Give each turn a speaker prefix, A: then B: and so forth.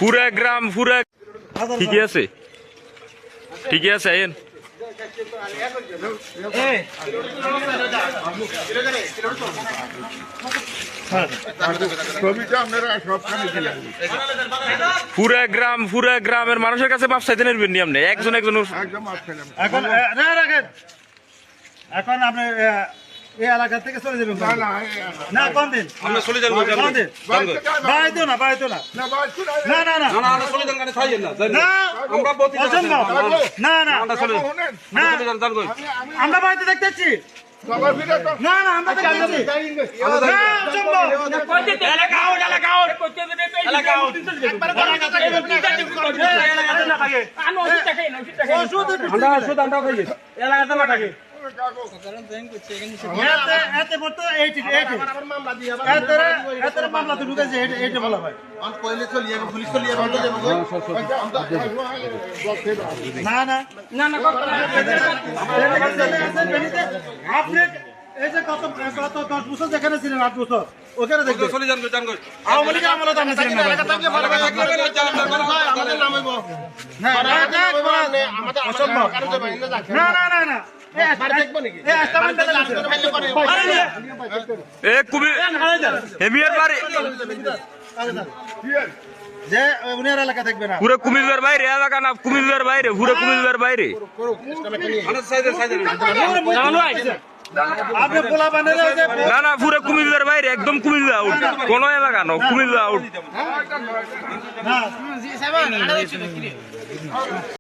A: পুরা গ্রাম পুরা ঠিকই আছে আইন পুরা গ্রামের মানুষের কাছে মাপ চাইতে নেবেন নি আপনি একজন
B: এখন আপনি এই এলাকা থেকে চলে যাবেন না কোন দিন
C: আমরা চলে যাবো
B: বাড়াইতো না না
C: চলে যান গাড়ি ছাইয়েন না
B: না
C: আমরা প্রতি
B: না না
C: আমরা চলে যান জান কই
B: আমরা বাড়িতে দেখতেছি না আমরা দেখতেছি এলাকাতে না থাকে মামলা তো ঢুকেছে এইটা বলা ভাই আপনি এই যে কত 10 বছর যেখানে ছিলেন 8 বছর ওখানে দেখতে
C: চলে যান জান কই
B: আওয়ামী লীগের আমলে তো আপনি ছিলেন না যে উনার এলাকা থাকবে না
A: পুরো কুমিল্লার বাইরে এলাকা না কুমিল্লার বাইরে পুরো কুমিল্লার বাইরে না পুরো কুমিল্লার বাইরে একদম কুমিল্লা আউট কোন এলাকা না কুমিল্লা আউট